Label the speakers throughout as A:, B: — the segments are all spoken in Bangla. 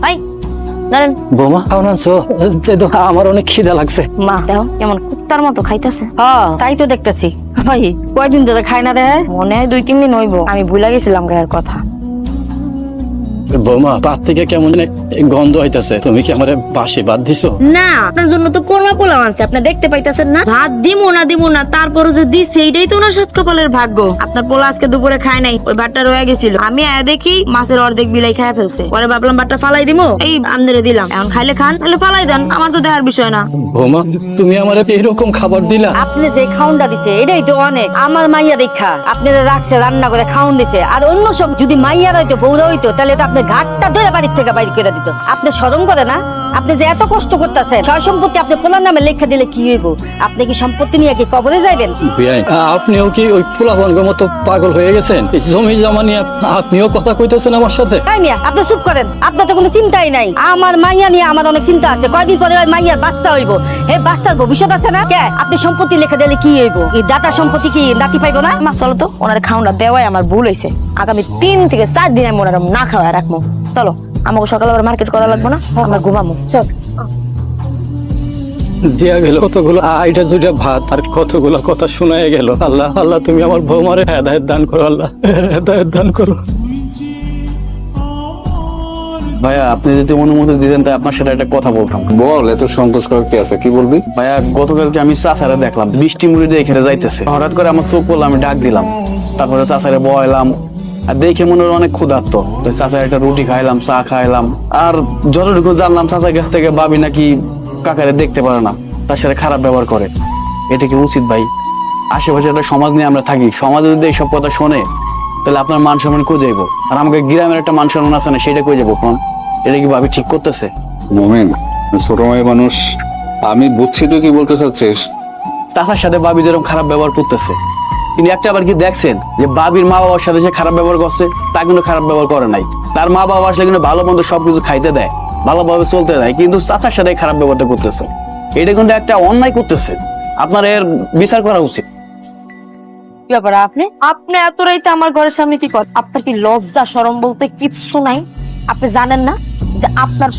A: ভাই দাঁড়ান।
B: বৌমা খাওয়া আনছো? আমার অনেক খিদা লাগছে।
A: মা দাও কেমন কুত্তার মতো খাইতেছে।
C: তাই তো দেখতেছি। ভাই কয়দিন ধরে খাই না রে?
A: মনে হয় 2-3 দিন হইব, আমি ভুলে গেছিলাম গায়ের কথা।
B: বৌমা পাত থেকে কেমন জানি গন্ধ হইতাছে, তুমি কি আমারে বাসি ভাত দিছো?
A: না, আপনার জন্য তো কোরমা পোলাও আনছে, আপনি দেখতে পাইতাছেন না? ভাত দিমু না তারপরে যে দিছে এইটাই তো ওনার সাত কপালের ভাগ্য। আপনার পোলা আজকে দুপুরে খায় নাই, ওই ভাতটা রয়ে গেছিল। আমি আয়া দেখি মাছের অর্ধেক বিলাই খায় ফেলছে। পরে ভাবলাম ভাতটা ফালাই দিমু, এই আমদেরে দিলাম। এখন খাইলে খান, তাহলে ফালাই দেন, আমার তো দেখার বিষয় না।
B: বৌমা তুমি আমারে এরকম খাবার দিলা?
C: আপনি যে খাউনটা দিছে এটাই তো অনেক। আমার মাইয়া দেখা আপনারা রাখছে, রান্না করে খাউন দিছে। আর অন্য সব যদি মাইয়া হইতো, বউরা হইতো, তাহলে তো আপনি ঘাটটা ধরে বাড়ির থেকে বাইরে করে দিত। আপনি শরম করে না? আপনি যে এত কষ্ট করতেছেন, সয় সম্পত্তি আপনি পোলার নামে লেখা দিলে কি হইব? আপনি কি সম্পত্তি নিয়ে কি কবরে যাইবেন?
B: আপনিও কি ওই পোলাপানগের মতো পাগল হয়ে গেছেন? জমি জমা নিয়ে আপনিও কথা কইতেছেন আমার সাথে?
C: তাই মিয়া আপনি চুপ করেন, আপনার তো কোনো চিন্তাই নাই। আমার মাইয়া নিয়ে আমার অনেক চিন্তা আছে। কয়দিন পরে ওই মাইয়ার বাচ্চা হইব, এই বাচ্চার ভবিষ্যৎ আছে না? কে আপনি সম্পত্তি লেখা দিলে কি হইব? এই দাতা সম্পত্তি কি নাতি পাইবো না?
A: মা চলো তো, ওনার খাওয়াটা দেওয়াই আমার ভুল হয়েছে। আগামী 3 থেকে 4 দিন আমি ওনার না খাওয়া রাখবো। চলো, আমাকে সকালে আবার মার্কেট করা লাগবে না, আমরা ঘুমাবো। চল।
B: দিয়া গেল কতগুলো আইটা দুইটা ভাত, আর কতগুলো কথা শোনায় গেল। আল্লাহ আল্লাহ তুমি আমার বৌমারে হেদায়েত দান করো, আল্লাহ হেদায়েত দান করো।
D: ভাইয়া আপনি যদি অনুমতি দিতেন তাই আপনার সাথে একটা কথা বলতাম।
E: বল, এত সংকোচ করার কি আছে, কি বলবি?
D: ভাইয়া গতকালকে আমি চাচারে দেখলাম বৃষ্টি মুড়ি দিয়ে খেতে যাইতেছে। হঠাৎ করে আমার চোখ পড়লো, আমি ডাক দিলাম। তারপরে চাচারে বয়লাম, আর দেখে মনে হলো অনেক ক্ষুধার্ত। তো চাচার একটা রুটি খাইলাম, চা খাইলাম। আর যতটুকু জানলাম চাচার কাছ থেকে ভাবি নাকি কাকারে দেখতে পারে না, তার সাথে খারাপ ব্যবহার করে। এটা কি উচিত ভাই? আশেপাশে একটা সমাজ নিয়ে আমরা থাকি, সমাজে যদি এইসব কথা শোনে তাহলে আপনার মান সম্মান কই যাইব? আর আমাকে গ্রামের একটা মান সম্মান আছে না, সেটা কই যাবো? কোন এটা কি ভাবি ঠিক করতেছে?
E: মোমেন, ছোট মায়ের মানুষ, আমি বুঝছি তুই কি বলতে চাচ্ছিস।
D: চাচার সাথে ভাবি যেরকম খারাপ ব্যবহার করতেছে, তিনি একটা আবার কি দেখছেন যে ভাবির মা বাবার সাথে যে খারাপ ব্যবহার করছে, তা কিন্তু খারাপ ব্যবহার করে নাই। তার মা বাবা আসলে কিন্তু ভালো মন্দ সবকিছু খাইতে দেয়, ভালোভাবে চলতে দেয়, কিন্তু চাচার সাথে খারাপ ব্যবহারটা করতেছে। এটা কিন্তু একটা অন্যায় করতেছে, আপনার এর বিচার করা উচিত।
A: কি ব্যাপার আপনি এত রাইতে আমার ঘরের সামনে কি করেন? আপনার কি লজ্জা শরম বলতে কিচ্ছু নাই? আপনি জানেন না যে আপনার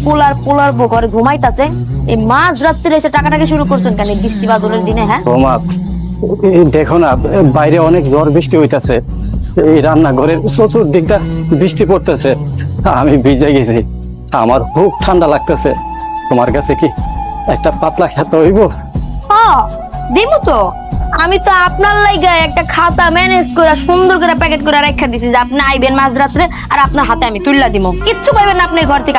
A: পোলার বউ ঘরে ঘুমাইতেছে? এই মাঝ রাত্রে এসে টাকাটাকে শুরু করছেন কেন বৃষ্টি বাদলের দিনে? হ্যাঁ
B: বৌমা দেখো না, বাইরে অনেক ঝড় বৃষ্টি হইতাছে, এই রান্নাঘরের চতুর্দিকটা বৃষ্টি পড়তেছে, আমি ভিজে গেছি, আমার খুব ঠান্ডা লাগতেছে। তোমার কাছে কি একটা পাতলা খেতে হইব?
A: দিমু তো। আমি তো আপনার লাইগা একটা খাতা ম্যানেজ করে সুন্দর করে প্যাকেট করে রাখা দিছি যে আপনি আইবেন মাঝ রাত্রে, আর আপনার হাতে আমি তুললা দিমু। কিচ্ছু পাইবেন না আপনি ঘর থেকে।